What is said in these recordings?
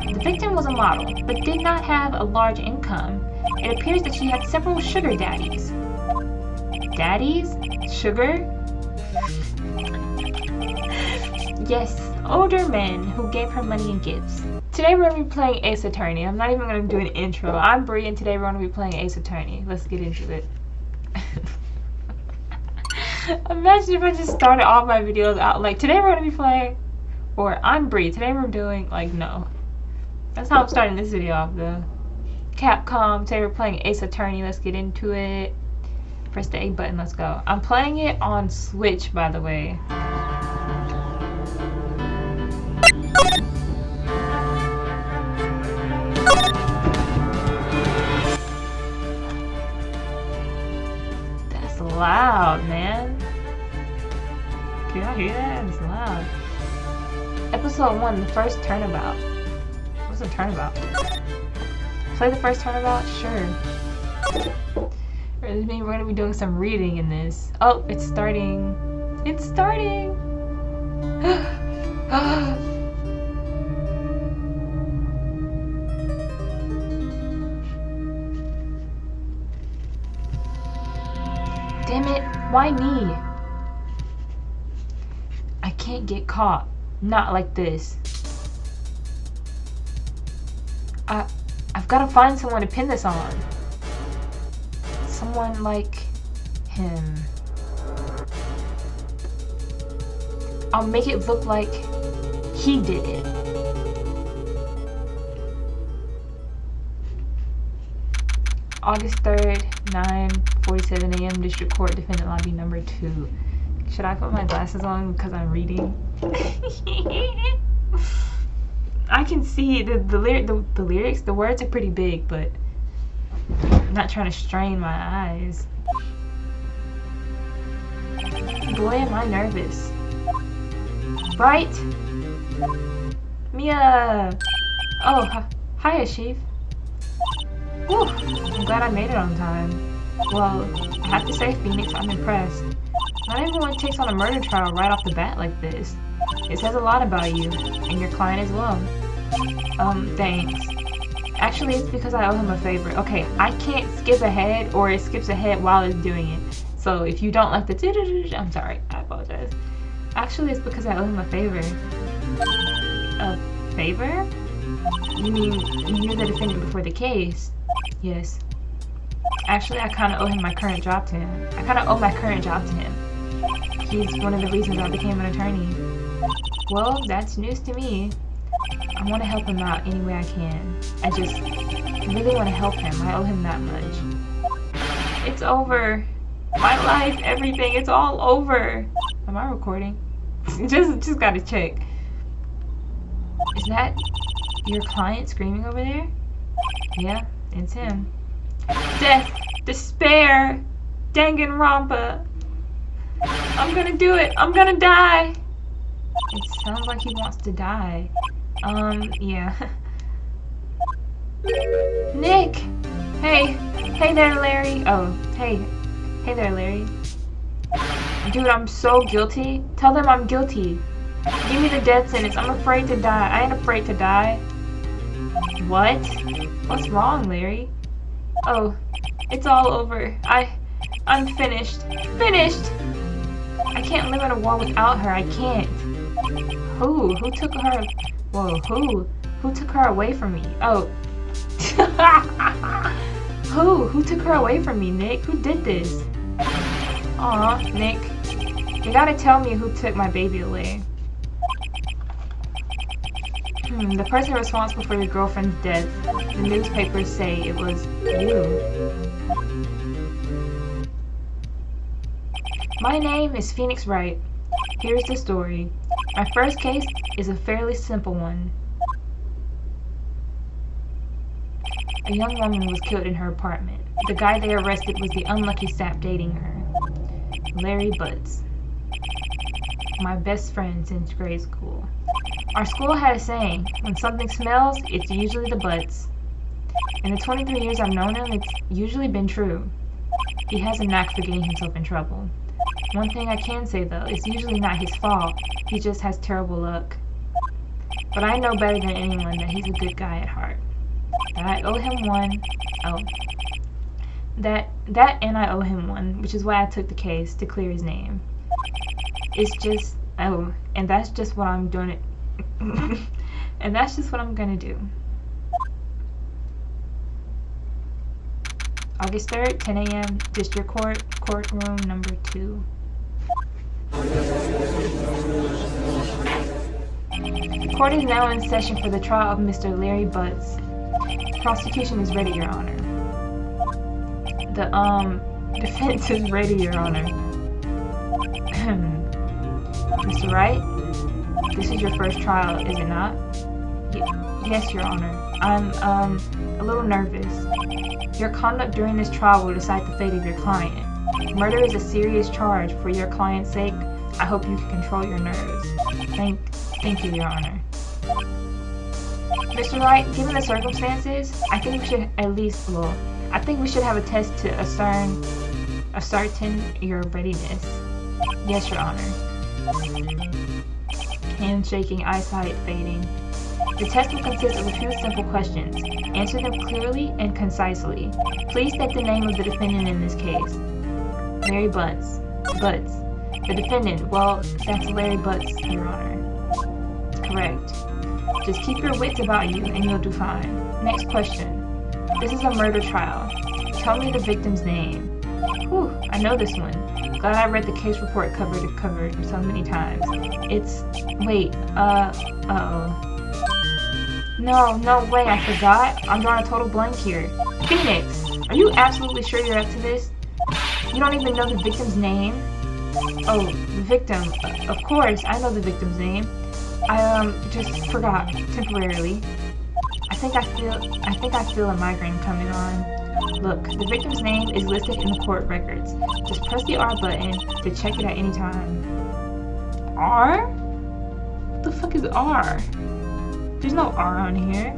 The victim was a model, but did not have a large income. It appears that she had several sugar daddies. Daddies? Sugar? Yes, older men who gave her money and gifts. Today we're going to be playing Ace Attorney. I'm not even going to do an intro. I'm Bree, and today we're going to be playing Ace Attorney. Let's get into it. Imagine if I just started all my videos out like, today we're going to be playing, or I'm Bree, today we're doing, like, no. That's how I'm starting this video off, though. Capcom, today we're playing Ace Attorney. Let's get into it. Press the A button, let's go. I'm playing it on Switch, by the way. That's loud, man. Can y'all hear that? It's loud. Episode 1, the first turnabout. What's a turnabout? Play the first turnabout? Sure. Or does it mean we're gonna be doing some reading in this? Oh, it's starting. It's starting! Damn it, why me? I can't get caught. Not like this. I've got to find someone to pin this on. Someone like him. I'll make it look like he did it. August 3rd, 9:47 a.m. District Court, Defendant Lobby number 2. Should I put my glasses on because I'm reading? I can see the lyrics, the words are pretty big, but I'm not trying to strain my eyes. Boy, am I nervous. Right? Mia! Oh, hiya, Chief. Whew, I'm glad I made it on time. Well, I have to say, Phoenix, I'm impressed. Not everyone takes on a murder trial right off the bat like this. It says a lot about you, and your client as well. Thanks. Actually, it's because I owe him a favor. Okay, I can't skip ahead, or it skips ahead while it's doing it. So if you don't like the I'm sorry, I apologize. Actually, it's because I owe him a favor. A favor? You mean you're the defendant before the case? Yes. Actually, I kind of owe him my current job to him. I kind of owe my current job to him. He's one of the reasons I became an attorney. Well, that's news to me. I want to help him out any way I can. I just really want to help him. I owe him that much. It's over. My life, everything, it's all over. Am I recording? just gotta check. Is that your client screaming over there? Yeah, it's him. Death, despair, Danganronpa. I'm gonna do it. I'm gonna die. It sounds like he wants to die. Yeah. Nick! Hey there, Larry. Oh, hey there, Larry. Dude, I'm so guilty. Tell them I'm guilty. Give me the death sentence. I'm afraid to die. I ain't afraid to die. What? What's wrong, Larry? Oh, it's all over. I'm finished. Finished! I can't live in a war without her. I can't. Who took her? Whoa, who took her away from me? Oh. Who took her away from me, Nick? Who did this? Aw, Nick. You gotta tell me who took my baby away. The person responsible for your girlfriend's death. The newspapers say it was you. My name is Phoenix Wright. Here's the story. My first case is a fairly simple one. A young woman was killed in her apartment. The guy they arrested was the unlucky sap dating her, Larry Butts. My best friend since grade school. Our school had a saying, when something smells, it's usually the Butts. In the 23 years I've known him, it's usually been true. He has a knack for getting himself in trouble. One thing I can say though, it's usually not his fault. He just has terrible luck. But I know better than anyone that he's a good guy at heart. That I owe him one. Oh. That and I owe him one, which is why I took the case to clear his name. It's just, oh, and that's just what I'm doing. And that's just what I'm gonna do. August 3rd, 10 a.m., District Court, courtroom number 2. The court is now in session for the trial of Mr. Larry Butts. Prosecution is ready, Your Honor. The, defense is ready, Your Honor. Mr. Wright, this is your first trial, is it not? Yes, Your Honor. I'm, a little nervous. Your conduct during this trial will decide the fate of your client. Murder is a serious charge. For your client's sake, I hope you can control your nerves. Thank you, Your Honor. Mr. Wright, given the circumstances, I think we should at least, well, I think we should have a test to ascertain your readiness. Yes, Your Honor. Hand shaking, eyesight fading. The test will consist of a few simple questions. Answer them clearly and concisely. Please state the name of the defendant in this case. Larry Butts. The defendant, well, that's Larry Butts, Your Honor. Correct. Just keep your wits about you and you'll do fine. Next question. This is a murder trial. Tell me the victim's name. Whew, I know this one. Glad I read the case report cover to cover so many times. It's... wait, uh-oh. No way, I forgot. I'm drawing a total blank here. Phoenix, are you absolutely sure you're up to this? You don't even know the victim's name? Oh, the victim. Of course, I know the victim's name. I, just forgot, temporarily. I think I feel a migraine coming on. Look, the victim's name is listed in the court records. Just press the R button to check it at any time. R? What the fuck is R? There's no R on here.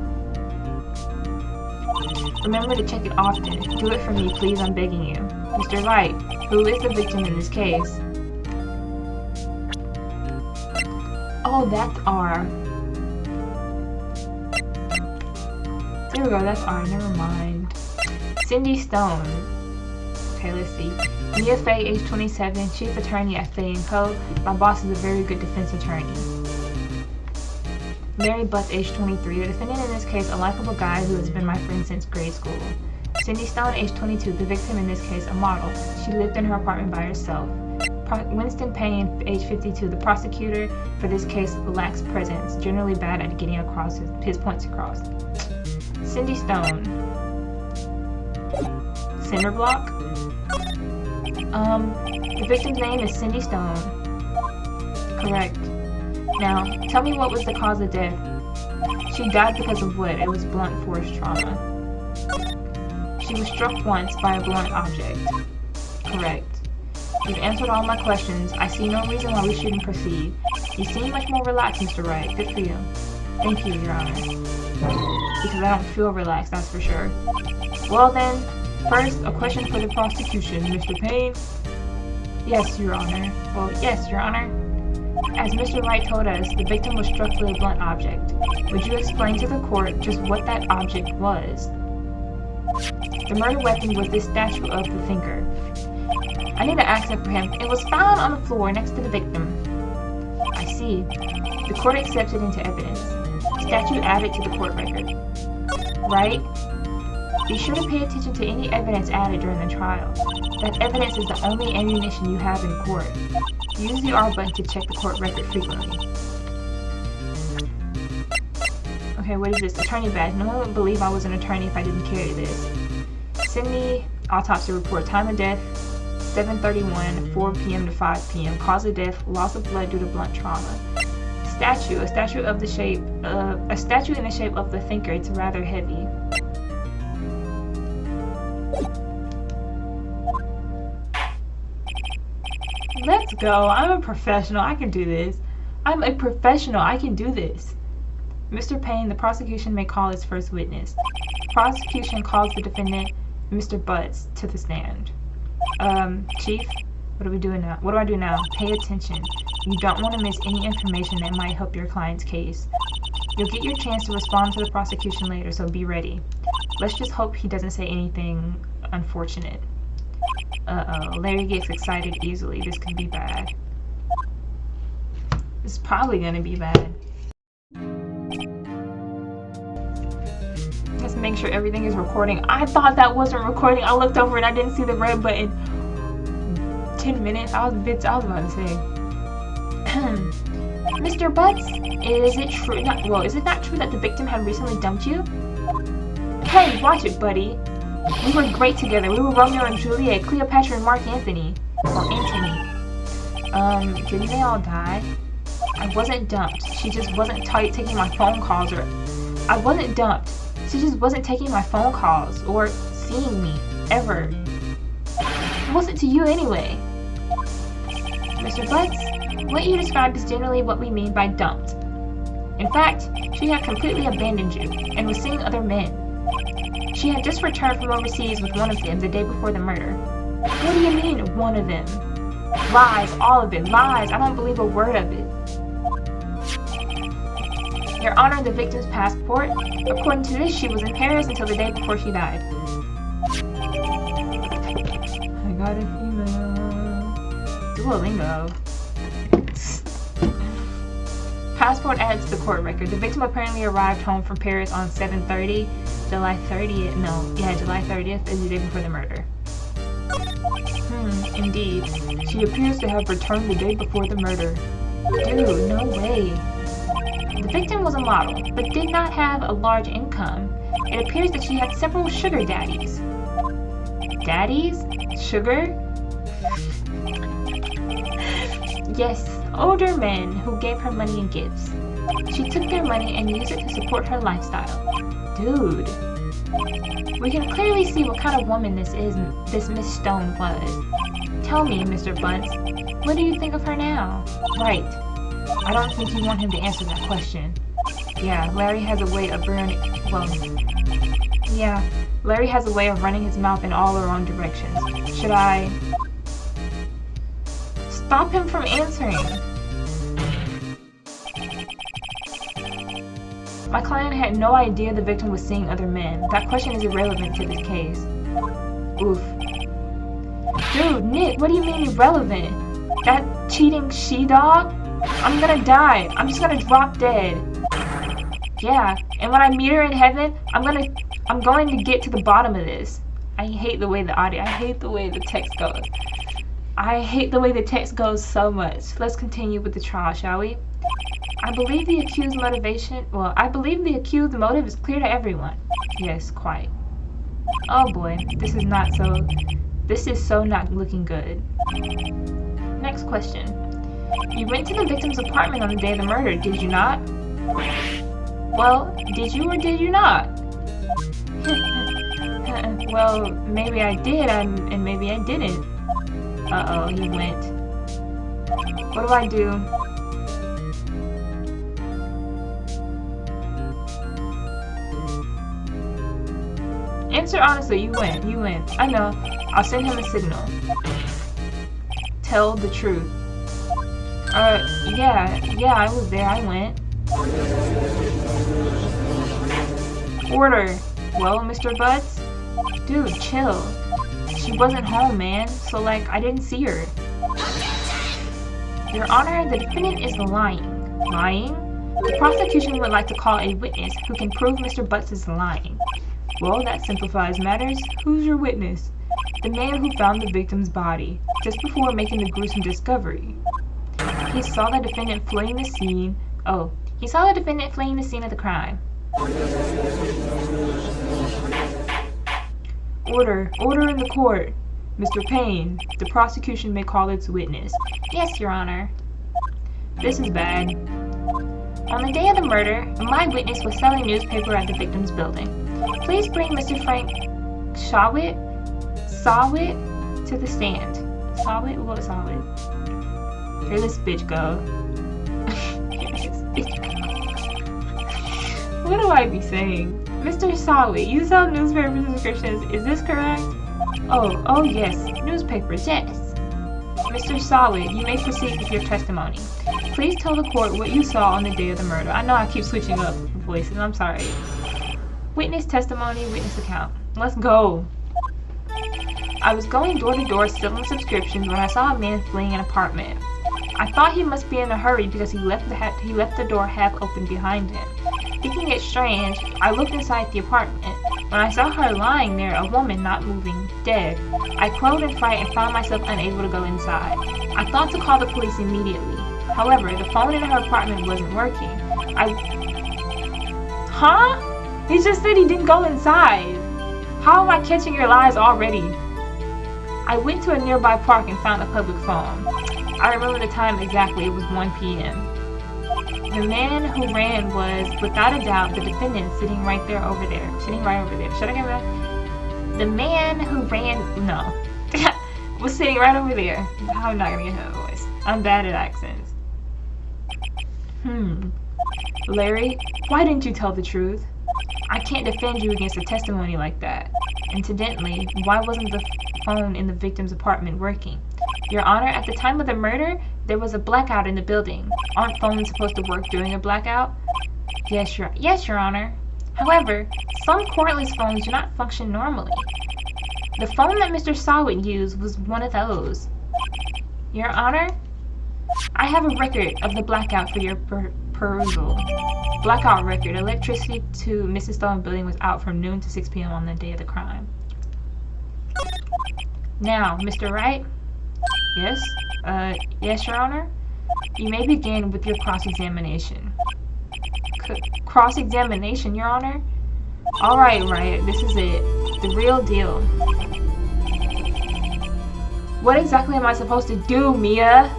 Remember to check it often. Do it for me, please, I'm begging you. Mr. Wright, who is the victim in this case? Oh, that's R. There we go, that's R, never mind. Cindy Stone. Okay, let's see. Mia Fey, age 27, chief attorney at Fey & Co. My boss is a very good defense attorney. Larry Butts, age 23. The defendant in this case, a likable guy who has been my friend since grade school. Cindy Stone, age 22. The victim in this case, a model. She lived in her apartment by herself. Winston Payne, age 52. The prosecutor for this case lacks presence, generally bad at getting across his points across. Cindy Stone. Cinderblock? The victim's name is Cindy Stone. Correct. Now, tell me what was the cause of death. She died because of what? It was blunt force trauma. She was struck once by a blunt object. Correct. You've answered all my questions. I see no reason why we shouldn't proceed. You seem much more relaxed, Mr. Wright. Good for you. Thank you, Your Honor. Because I don't feel relaxed, that's for sure. Well then, first, a question for the prosecution. Mr. Payne? Yes, Your Honor. Well, yes, Your Honor. As Mr. Wright told us, the victim was struck with a blunt object. Would you explain to the court just what that object was? The murder weapon was this statue of the thinker. I need an accent for him. It was found on the floor next to the victim. I see. The court accepts it into evidence. Statue added to the court record. Right? Be sure to pay attention to any evidence added during the trial. That evidence is the only ammunition you have in court. Use the R button to check the court record frequently. Okay, what is this? Attorney badge. No one would believe I was an attorney if I didn't carry this. Send me autopsy report. Time of death, 7:31, 4 p.m. to 5 p.m. Cause of death, loss of blood due to blunt trauma. Statue. A statue in the shape of the thinker. It's rather heavy. Let's go. I'm a professional. I can do this. I'm a professional. I can do this. Mr. Payne, the prosecution may call its first witness. Prosecution calls the defendant, Mr. Butts, to the stand. Chief, what are we doing now? What do I do now? Pay attention. You don't want to miss any information that might help your client's case. You'll get your chance to respond to the prosecution later, so be ready. Let's just hope he doesn't say anything unfortunate. Uh-oh, Larry gets excited easily. This could be bad. It's probably gonna be bad. Let's make sure everything is recording. I thought that wasn't recording. I looked over and I didn't see the red button. 10 minutes? I was about to say. Mr. Butts, is it true? Is it not true that the victim had recently dumped you? Hey, watch it, buddy. We were great together. We were Romeo and Juliet, Cleopatra and Mark Antony. Or Antony. Didn't they all die? I wasn't dumped. She just wasn't taking my phone calls, or... I wasn't dumped. She just wasn't taking my phone calls, or seeing me, ever. It wasn't to you anyway. Mr. Butts, what you described is generally what we mean by dumped. In fact, she had completely abandoned you, and was seeing other men. She had just returned from overseas with one of them the day before the murder. What do you mean, one of them? Lies, all of it, lies. I don't believe a word of it. Your Honor, the victim's passport. According to this, she was in Paris until the day before she died. I got a female. Duolingo. Passport added to the court record. The victim apparently arrived home from Paris on 7/30, July 30th. July 30th is the day before the murder. Indeed. She appears to have returned the day before the murder. Dude, no way. The victim was a model, but did not have a large income. It appears that she had several sugar daddies. Daddies? Sugar? Yes, older men who gave her money and gifts. She took their money and used it to support her lifestyle. Dude. We can clearly see what kind of woman this Miss Stone was. Tell me, Mr. Bunce, what do you think of her now? Right. I don't think you want him to answer that question. Yeah, Larry has a way of running his mouth in all the wrong directions. Should I stop him from answering? My client had no idea the victim was seeing other men. That question is irrelevant to this case. Oof. Dude, Nick, what do you mean irrelevant? That cheating she-dog? I'm gonna die. I'm just gonna drop dead. Yeah, and when I meet her in heaven, I'm going to get to the bottom of this. I hate the way I hate the way the text goes. I hate the way the text goes so much. Let's continue with the trial, shall we? I believe the accused motive is clear to everyone. Yes, quite. Oh boy, this is so not looking good. Next question. You went to the victim's apartment on the day of the murder, did you not? Well, did you or did you not? Well, maybe I did and maybe I didn't. Uh-oh, he went. What do I do? Answer honestly, you win. I know. I'll send him a signal. Tell the truth. Yeah, I was there, I went. Order. Well, Mr. Butts? Dude, chill. She wasn't home, man, so I didn't see her. Your Honor, the defendant is lying. Lying? The prosecution would like to call a witness who can prove Mr. Butts is lying. Well, that simplifies matters. Who's your witness? The man who found the victim's body, just before making the gruesome discovery. He saw the defendant fleeing the scene. Oh, he saw the defendant fleeing the scene of the crime. Order in the court. Mr. Payne, the prosecution may call its witness. Yes, Your Honor. This is bad. On the day of the murder, my witness was selling newspaper at the victim's building. Please bring Mr. Frank Sawit to the stand. Sawit? What Sawit? Here this bitch go. What do I be saying? Mr. Sawit, you sell newspaper subscriptions, is this correct? Oh yes, newspapers, yes. Mr. Sawit, you may proceed with your testimony. please tell the court what you saw on the day of the murder? I know I keep switching up voices, I'm sorry. Witness testimony, witness account. Let's go. I was going door to door selling subscriptions when I saw a man fleeing an apartment. I thought he must be in a hurry because he left the door half open behind him. Thinking it strange, I looked inside the apartment. When I saw her lying there, a woman not moving, dead, I quelled in fright and found myself unable to go inside. I thought to call the police immediately. However, the phone in her apartment wasn't working. Huh? He just said he didn't go inside. How am I catching your lies already? I went to a nearby park and found a public phone. I remember the time exactly, it was 1 p.m. The man who ran was, without a doubt, the defendant sitting right over there. Should I get that? The man who ran, no, was sitting right over there. I'm not gonna get her voice. I'm bad at accents. Larry, why didn't you tell the truth? I can't defend you against a testimony like that. Incidentally, why wasn't the phone in the victim's apartment working? Your Honor, at the time of the murder, there was a blackout in the building. Aren't phones supposed to work during a blackout? Yes, Your Honor. However, some cordless phones do not function normally. The phone that Mr. Sawit used was one of those. Your Honor, I have a record of the blackout for your perusal. Blackout record. Electricity to Mrs. Stone building was out from noon to 6 p.m. on the day of the crime. Now, Mr. Wright? Yes? Yes, Your Honor? You may begin with your cross-examination. Cross-examination, Your Honor? Alright, Wright, this is it. The real deal. What exactly am I supposed to do, Mia?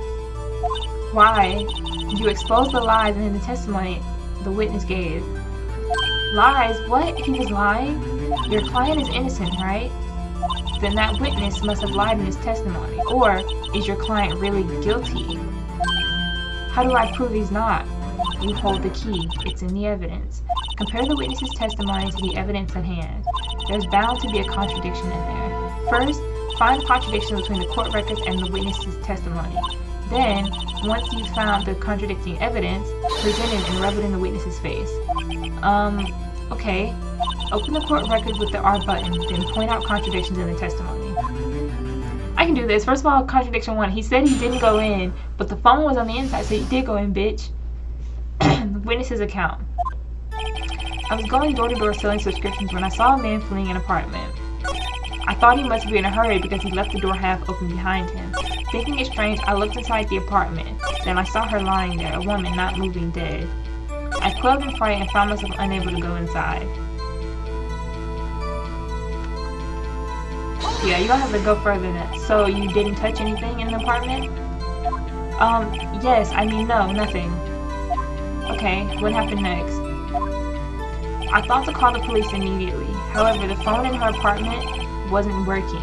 Why? You exposed the lies in the testimony the witness gave. Lies? What? He was lying? Your client is innocent, right? Then that witness must have lied in his testimony. Or is your client really guilty? How do I prove he's not? You hold the key. It's in the evidence. Compare the witness's testimony to the evidence at hand. There's bound to be a contradiction in there. First, find the contradiction between the court records and the witness's testimony. Then, once you've found the contradicting evidence, present it and rub it in the witness's face. Okay. Open the court record with the R button, then point out contradictions in the testimony. I can do this. First of all, contradiction 1. He said he didn't go in, but the phone was on the inside, so he did go in, bitch. The witness's account. I was going door to door selling subscriptions when I saw a man fleeing an apartment. I thought he must be in a hurry because he left the door half open behind him. Thinking it strange, I looked inside the apartment. Then I saw her lying there, a woman not moving, dead. I quelled in fright and found myself unable to go inside. Yeah, you don't have to go further than that. So you didn't touch anything in the apartment? Yes, no, nothing. Okay, what happened next? I thought to call the police immediately. However, the phone in her apartment wasn't working.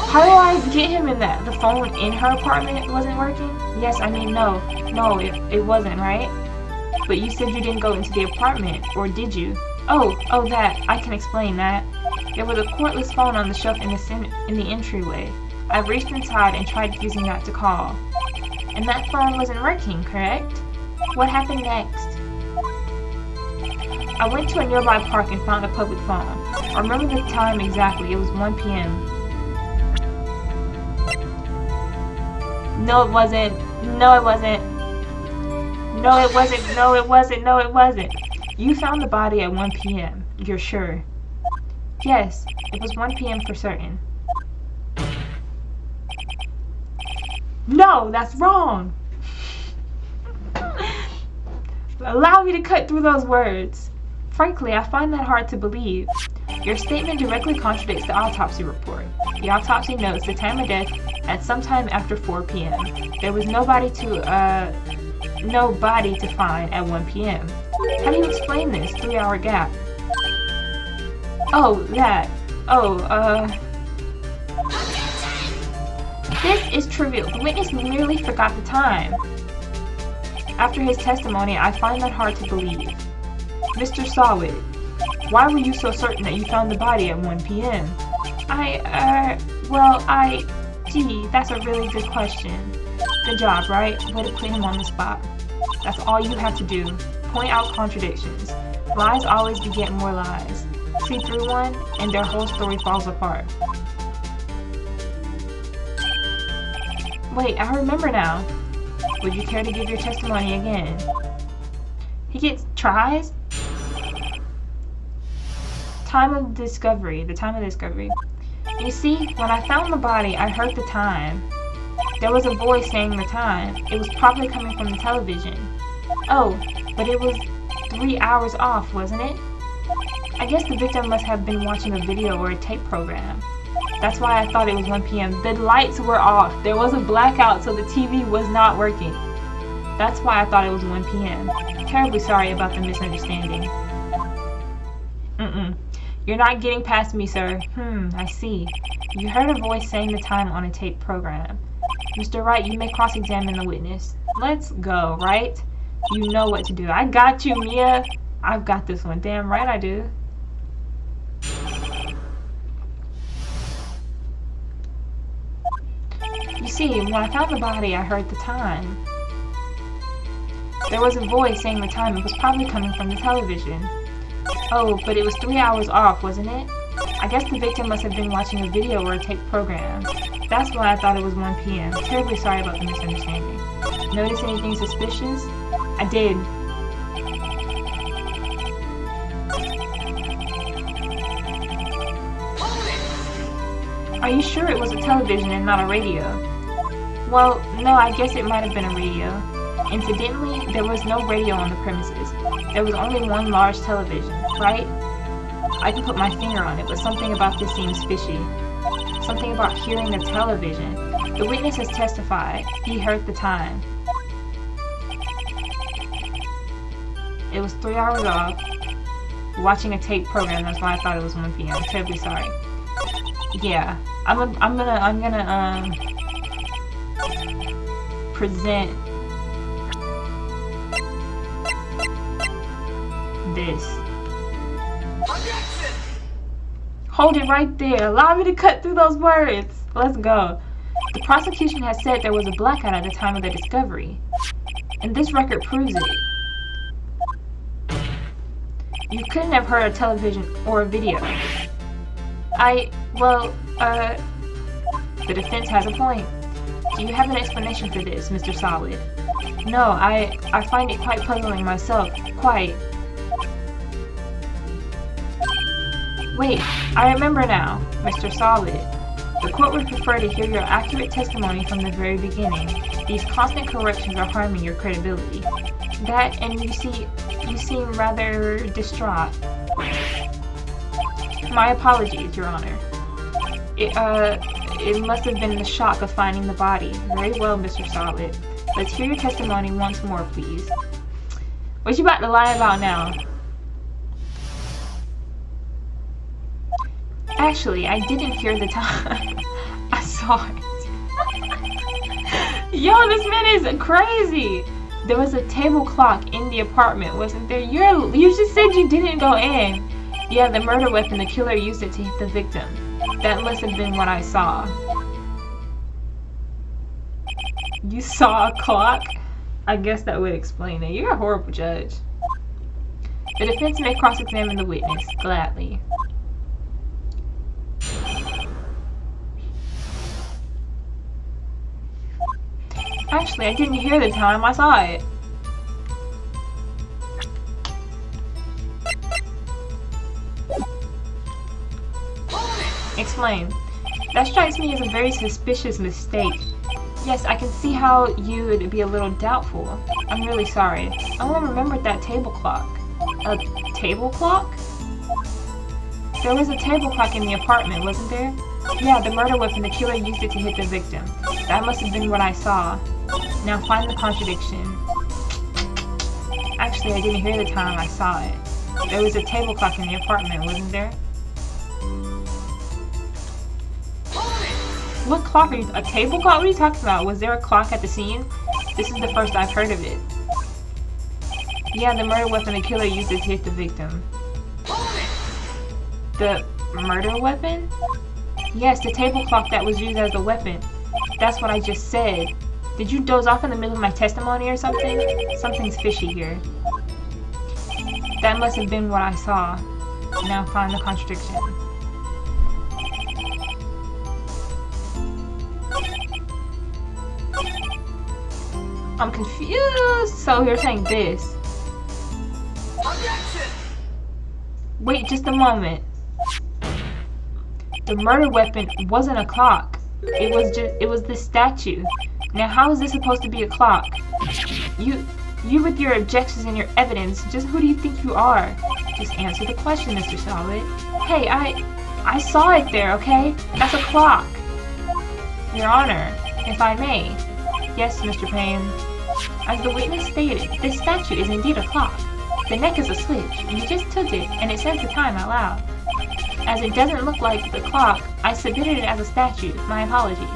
How do I get him in that? The phone in her apartment wasn't working? Yes, no. No, it wasn't, right? But you said you didn't go into the apartment, or did you? Oh, that. I can explain that. There was a cordless phone on the shelf in the entryway. I reached inside and tried using that to call. And that phone wasn't working, correct? What happened next? I went to a nearby park and found a public phone. I remember the time exactly. It was 1 p.m. No, it wasn't. No, it wasn't. No, it wasn't. No, it wasn't. No, it wasn't. You found the body at 1 p.m. You're sure? Yes, it was 1 p.m. for certain. No, that's wrong. Allow me to cut through those words. Frankly, I find that hard to believe. Your statement directly contradicts the autopsy report. The autopsy notes the time of death at sometime after 4 p.m. There was nobody to find at 1 p.m. How do you explain this 3-hour gap? This is trivial. The witness merely forgot the time. After his testimony, I find that hard to believe. Mr. Sawit, why were you so certain that you found the body at 1 p.m.? Gee, that's a really good question. Good job, right? Way to put him on the spot. That's all you have to do. Point out contradictions. Lies always beget more lies. See through one, and their whole story falls apart. Wait, I remember now. Would you care to give your testimony again? He gets tries? Time of discovery. The time of discovery. You see, when I found the body, I heard the time. There was a voice saying the time. It was probably coming from the television. Oh, but it was 3 hours off, wasn't it? I guess the victim must have been watching a video or a tape program. That's why I thought it was 1 p.m. The lights were off. There was a blackout, so the TV was not working. That's why I thought it was 1 p.m. Terribly sorry about the misunderstanding. You're not getting past me, sir. I see. You heard a voice saying the time on a tape program. Mr. Wright, you may cross-examine the witness. Let's go, right? You know what to do. I got you, Mia. I've got this one. Damn right I do. You see, when I found the body, I heard the time. There was a voice saying the time. It was probably coming from the television. Oh, but it was 3 hours off, wasn't it? I guess the victim must have been watching a video or a tape program. That's why I thought it was 1 p.m. Terribly sorry about the misunderstanding. Notice anything suspicious? I did. Are you sure it was a television and not a radio? Well, no, I guess it might have been a radio. Incidentally, there was no radio on the premises. There was only one large television, right? I can put my finger on it, but something about this seems fishy. Something about hearing the television. The witness has testified. He heard the time. It was 3 hours off. Watching a tape program, that's why I thought it was 1 p.m. Terribly sorry. Yeah, I'm gonna present this. Hold it right there. Allow me to cut through those words. Let's go. The prosecution has said there was a blackout at the time of the discovery, and this record proves it. You couldn't have heard a television or a video. The defense has a point. Do you have an explanation for this, Mr. Solid? No, I find it quite puzzling myself. Quite. Wait, I remember now, Mr. Solid. The court would prefer to hear your accurate testimony from the very beginning. These constant corrections are harming your credibility. That, and you seem rather distraught. My apologies, Your Honor. It must have been the shock of finding the body. Very well, Mr. Solid. Let's hear your testimony once more, please. What you about to lie about now? Actually, I didn't hear the time. I saw it. Yo, this man is crazy. There was a table clock in the apartment, wasn't there? You just said you didn't go in. Yeah, the murder weapon, the killer used it to hit the victim. That must have been what I saw. You saw a clock? I guess that would explain it. You're a horrible judge. The defense may cross-examine the witness, gladly. Actually, I didn't hear the time. I saw it. Explain. That strikes me as a very suspicious mistake. Yes, I can see how you would be a little doubtful. I'm really sorry. I only remembered that table clock. A table clock? There was a table clock in the apartment, wasn't there? Yeah, the murder weapon, the killer used it to hit the victim. That must have been what I saw. Now find the contradiction. Actually, I didn't hear the time. I saw it. There was a table clock in the apartment, wasn't there? What clock are you... A table clock? What are you talking about? Was there a clock at the scene? This is the first I've heard of it. Yeah, the murder weapon, the killer used it to hit the victim. The murder weapon? Yes, the table clock that was used as a weapon. That's what I just said. Did you doze off in the middle of my testimony or something? Something's fishy here. That must have been what I saw. Now find the contradiction. I'm confused. So you're saying this. Wait just a moment. The murder weapon wasn't a clock. It was this statue. Now how is this supposed to be a clock? You with your objections and your evidence, just who do you think you are? Just answer the question, Mr. Solid. Hey, I saw it there, okay? That's a clock. Your Honor, if I may. Yes, Mr. Payne. As the witness stated, this statue is indeed a clock. The neck is a switch. You just tilt it, and it says the time out loud. As it doesn't look like the clock, I submitted it as a statue. My apologies.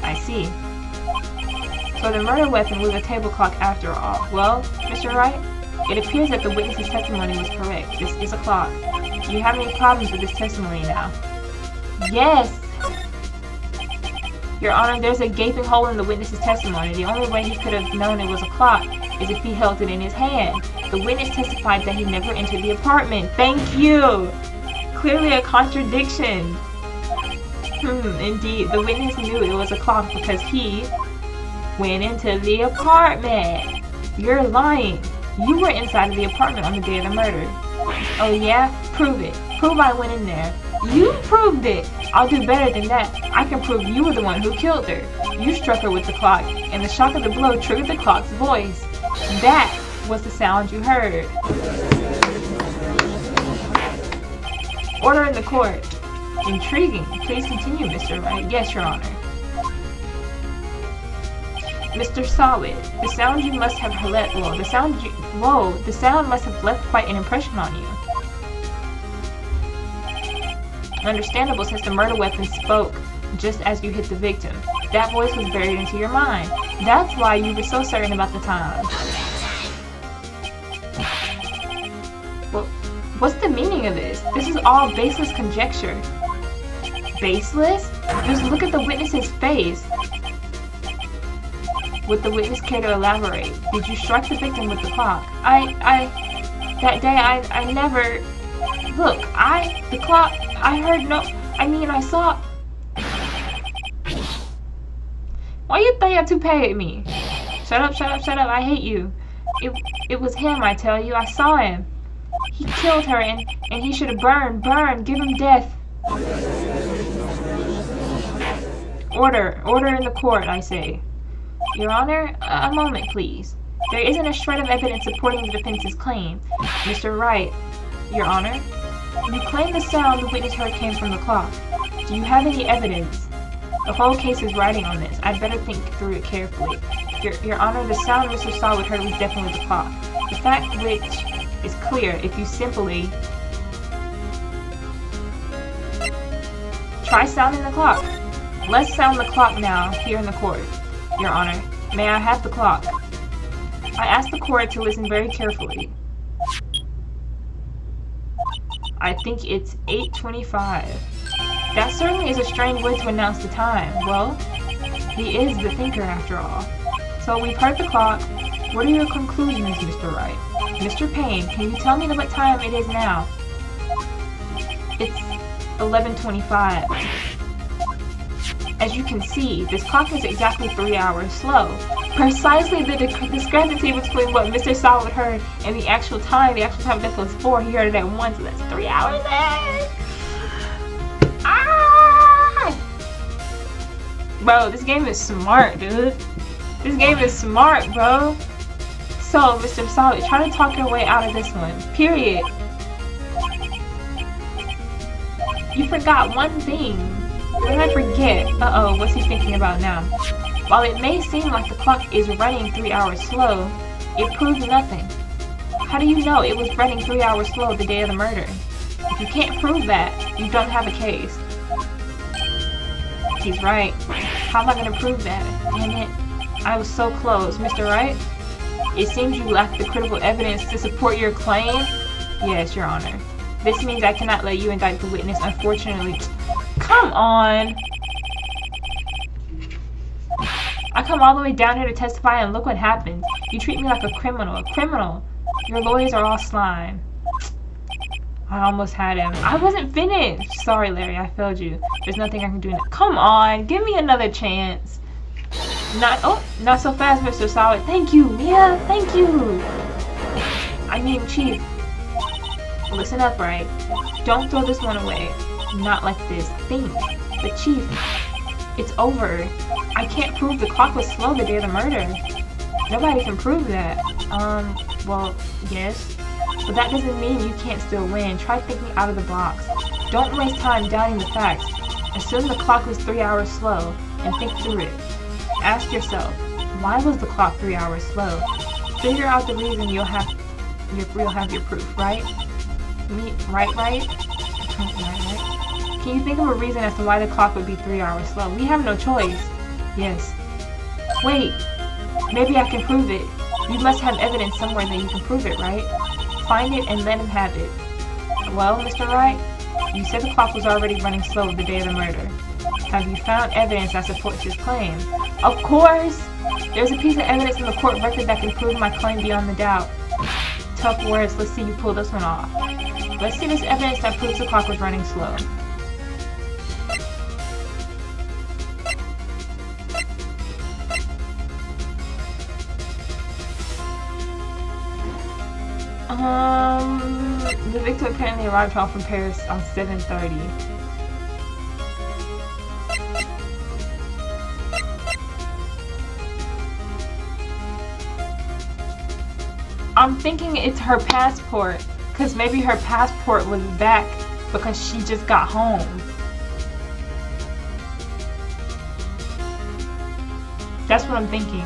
I see. So the murder weapon was a table clock after all. Well, Mr. Wright, it appears that the witness's testimony was correct. This is a clock. Do you have any problems with this testimony now? Yes! Your Honor, there's a gaping hole in the witness's testimony. The only way he could have known it was a clock is if he held it in his hand. The witness testified that he never entered the apartment. Thank you! Clearly a contradiction. Indeed, the witness knew it was a clock because he went into the apartment. You're lying. You were inside of the apartment on the day of the murder. Oh yeah? Prove it. Prove I went in there. You proved it. I'll do better than that. I can prove you were the one who killed her. You struck her with the clock, and the shock of the blow triggered the clock's voice. That was the sound you heard. Order in the court. Intriguing. Please continue, Mr. Wright. Yes, Your Honor. Mr. Solid, the sound you must have left. The sound must have left quite an impression on you. Understandable, since the murder weapon spoke just as you hit the victim. That voice was buried into your mind. That's why you were so certain about the time. Well, what's the meaning of this? This is all baseless conjecture. Baseless? Just look at the witness's face. Would the witness care to elaborate? Did you strike the victim with the clock? That day I never... Look, the clock, I heard no... I saw... Why you throw your toupee at me? Shut up, I hate you. It was him, I tell you, I saw him. He killed her and he should have burned, give him death. Order in the court, I say. Your Honor, a moment, please. There isn't a shred of evidence supporting the defense's claim. Mr. Wright, Your Honor, you claim the sound the witness heard came from the clock. Do you have any evidence? The whole case is riding on this. I'd better think through it carefully. Your Honor, the sound Mr. Solid heard was definitely the clock. The fact which is clear if you simply try sounding the clock. Let's sound the clock now, here in the court. Your Honor, may I have the clock? I ask the court to listen very carefully. I think it's 8:25. That certainly is a strange way to announce the time. Well, he is the thinker after all. So we've heard the clock. What are your conclusions, Mr. Wright? Mr. Payne, can you tell me what time it is now? It's 11:25. As you can see, this clock is exactly 3 hours slow. Precisely the discrepancy between what Mr. Solid heard and the actual time. The actual time of death was 4. He heard it at 1, so that's 3 hours in. Ah! Bro, this game is smart, dude. This game is smart, bro. So, Mr. Solid, try to talk your way out of this one. Period. You forgot one thing. What did I forget? Uh-oh, what's he thinking about now? While it may seem like the clock is running 3 hours slow, it proves nothing. How do you know it was running 3 hours slow the day of the murder? If you can't prove that, you don't have a case. He's right. How am I going to prove that? Damn it. I was so close. Mr. Wright? It seems you lack the critical evidence to support your claim? Yes, Your Honor. This means I cannot let you indict the witness, unfortunately. Come on! I come all the way down here to testify and look what happens. You treat me like a criminal. A criminal. Your lawyers are all slime. I almost had him. I wasn't finished. Sorry, Larry. I failed you. There's nothing I can do now. Come on. Give me another chance. Not so fast, Mr. Solid. Thank you, Mia. Thank you. I mean, Chief. Listen up, right? Don't throw this one away. Not like this. Think. But Chief, it's over. I can't prove the clock was slow the day of the murder. Nobody can prove that. Well, yes. But that doesn't mean you can't still win. Try thinking out of the box. Don't waste time doubting the facts. Assume the clock was 3 hours slow, and think through it. Ask yourself, why was the clock 3 hours slow? Figure out the reason you'll have your proof, right? Right? Right? Can you think of a reason as to why the clock would be 3 hours slow? We have no choice. Yes. Wait. Maybe I can prove it. You must have evidence somewhere that you can prove it, right? Find it and let him have it. Well, Mr. Wright, you said the clock was already running slow the day of the murder. Have you found evidence that supports his claim? Of course! There's a piece of evidence in the court record that can prove my claim beyond the doubt. Tough words. Let's see you pull this one off. Let's see this evidence that proves the clock was running slow. The victim apparently arrived home from Paris on 7:30. I'm thinking it's her passport, because maybe her passport was back because she just got home. That's what I'm thinking.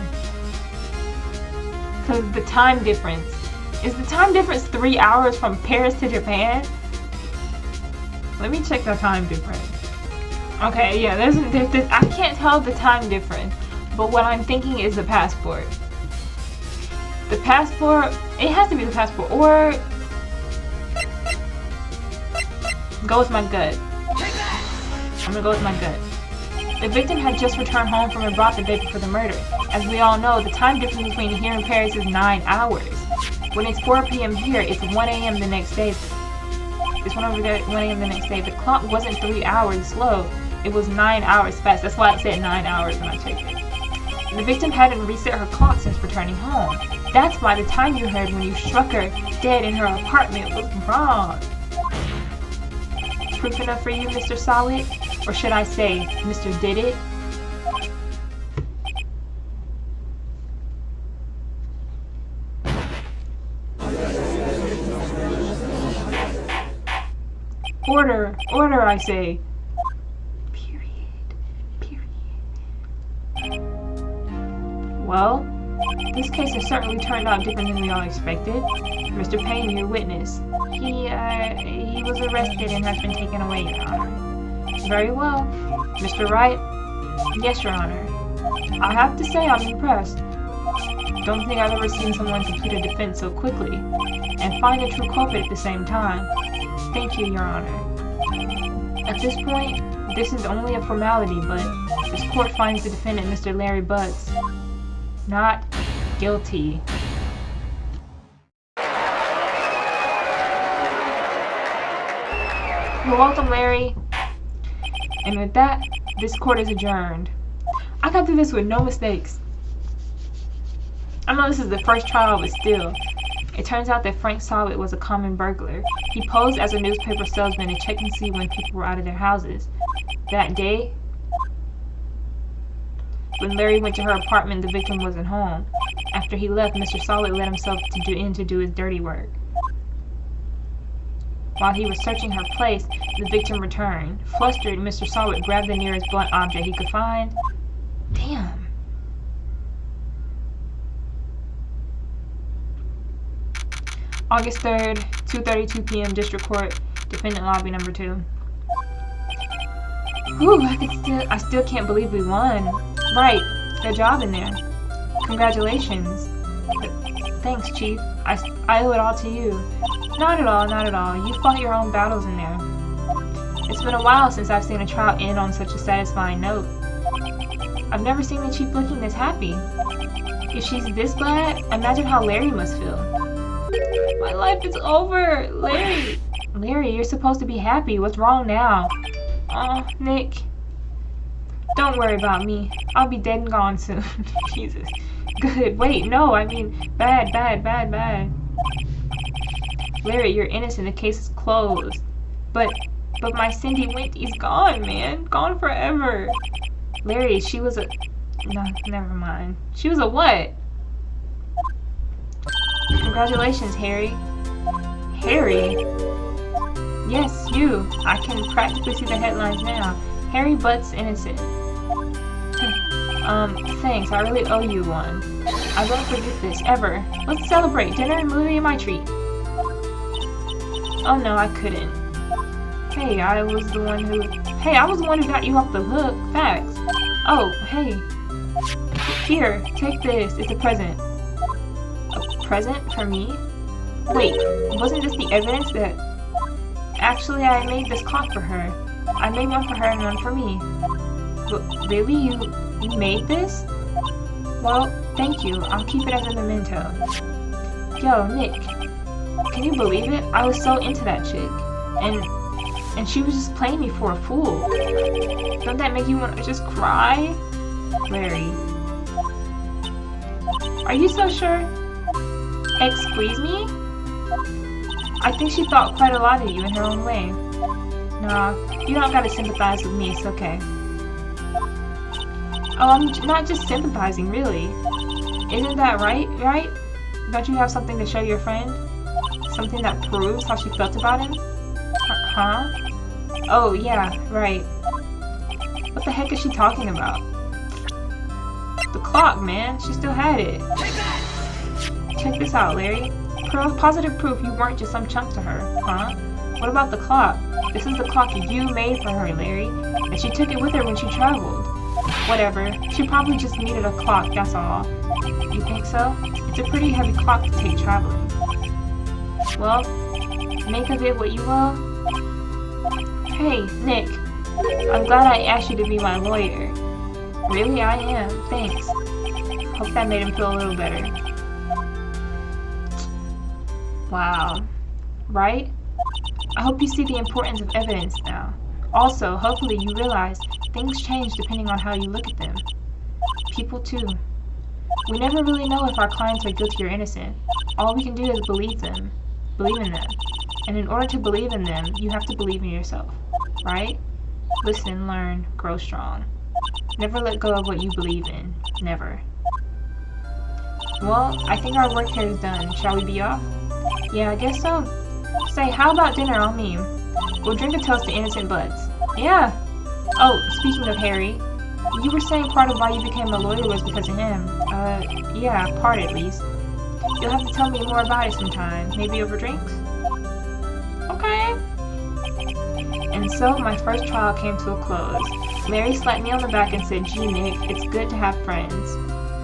Because the time difference. Is the time difference 3 hours from Paris to Japan? Let me check the time difference. Okay, yeah, there's I can't tell the time difference, but what I'm thinking is the passport. The passport, it has to be the passport, or go with my gut. I'm gonna go with my gut. The victim had just returned home from abroad the day before the murder. As we all know, the time difference between here and Paris is 9 hours. When it's 4 p.m. here, it's 1 a.m. the next day. It's 1 a.m. the next day. The clock wasn't 3 hours slow. It was 9 hours fast. That's why it said 9 hours when I checked it. The victim hadn't reset her clock since returning home. That's why the time you heard when you struck her dead in her apartment was wrong. Proof enough for you, Mr. Solid? Or should I say, Mr. Did It? Order! Order, I say! Period. Well, this case has certainly turned out different than we all expected. Mr. Payne, your witness. He was arrested and has been taken away, Your Honor. Very well. Mr. Wright? Yes, Your Honor. I have to say I'm impressed. Don't think I've ever seen someone complete a defense so quickly, and find a true culprit at the same time. Thank you, Your Honor. At this point, this is only a formality, but this court finds the defendant, Mr. Larry Butts, not guilty. You're welcome, Larry. And with that, this court is adjourned. I got through this with no mistakes. I know this is the first trial, but still. It turns out that Frank Solid was a common burglar. He posed as a newspaper salesman to check and see when people were out of their houses. That day, when Larry went to her apartment, the victim wasn't home. After he left, Mr. Solid let himself to do his dirty work. While he was searching her place, the victim returned. Flustered, Mr. Solid grabbed the nearest blunt object he could find. Damn. August 3rd, 2:32 p.m. District Court, Defendant Lobby Number 2. Whew, I still can't believe we won. Right, good job in there. Congratulations. Thanks, Chief. I owe it all to you. Not at all, not at all. You fought your own battles in there. It's been a while since I've seen a trial end on such a satisfying note. I've never seen the chief looking this happy. If she's this glad, imagine how Larry must feel. My life is over! Larry! Larry, you're supposed to be happy. What's wrong now? Oh, Nick. Don't worry about me. I'll be dead and gone soon. Jesus. Good. Wait, no, I mean bad. Larry, you're innocent. The case is closed. But my Cindy Winty's gone, man. Gone forever. Larry, she was a... No, never mind. She was a what? Congratulations, Harry. Harry? Yes, you. I can practically see the headlines now. Harry Butt's innocent. Thanks. I really owe you one. I won't forget this, ever. Let's celebrate. Dinner and movie and my treat. Oh no, I couldn't. Hey, I was the one who got you off the hook. Facts. Oh, hey. Here, take this. It's a present. A present for me? Wait, wasn't this the evidence that... Actually, I made this clock for her. I made one for her and one for me. But really? You made this? Well, thank you. I'll keep it as a memento. Yo, Nick. Can you believe it? I was so into that chick. And she was just playing me for a fool. Don't that make you want to just cry? Larry. Are you so sure? Squeeze me? I think she thought quite a lot of you in her own way. Nah, you don't gotta sympathize with me, it's okay. Oh, I'm not just sympathizing, really. Isn't that right? Don't you have something to show your friend? Something that proves how she felt about him? Huh? Oh, yeah, right. What the heck is she talking about? The clock, man. She still had it. Check this out, Larry. Positive proof you weren't just some chump to her, huh? What about the clock? This is the clock you made for her, Larry. And she took it with her when she traveled. Whatever. She probably just needed a clock, that's all. You think so? It's a pretty heavy clock to take traveling. Well, make of it what you will. Hey, Nick. I'm glad I asked you to be my lawyer. Really, I am. Thanks. Hope that made him feel a little better. Wow. Right? I hope you see the importance of evidence now. Also, hopefully you realize things change depending on how you look at them. People too. We never really know if our clients are guilty or innocent. All we can do is believe in them. And in order to believe in them, you have to believe in yourself. Right? Listen, learn, grow strong. Never let go of what you believe in. Never. Well, I think our work here is done. Shall we be off? Yeah, I guess so. Say, how about dinner on me? We'll drink a toast to innocent butts. Yeah. Oh, speaking of Harry, you were saying part of why you became a lawyer was because of him. Yeah, part at least. You'll have to tell me more about it sometime. Maybe over drinks? Okay. And so, my first trial came to a close. Larry slapped me on the back and said, "Gee, Nick, it's good to have friends.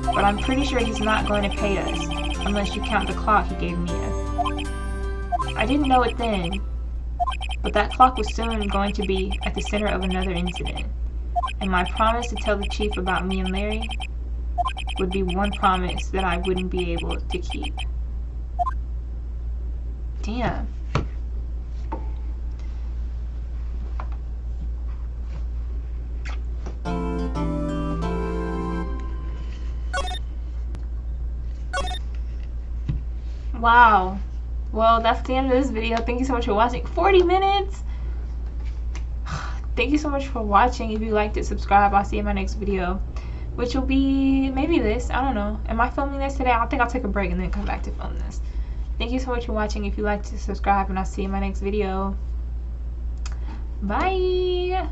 But I'm pretty sure he's not going to pay us, unless you count the clock he gave Mia." I didn't know it then, but that clock was soon going to be at the center of another incident. And my promise to tell the chief about me and Larry would be one promise that I wouldn't be able to keep. Damn. Wow. Well, that's the end of this video. Thank you so much for watching. 40 minutes! Thank you so much for watching. If you liked it, subscribe. I'll see you in my next video, which will be maybe this. I don't know. Am I filming this today? I think I'll take a break and then come back to film this. Thank you so much for watching. If you liked it, subscribe, and I'll see you in my next video. Bye!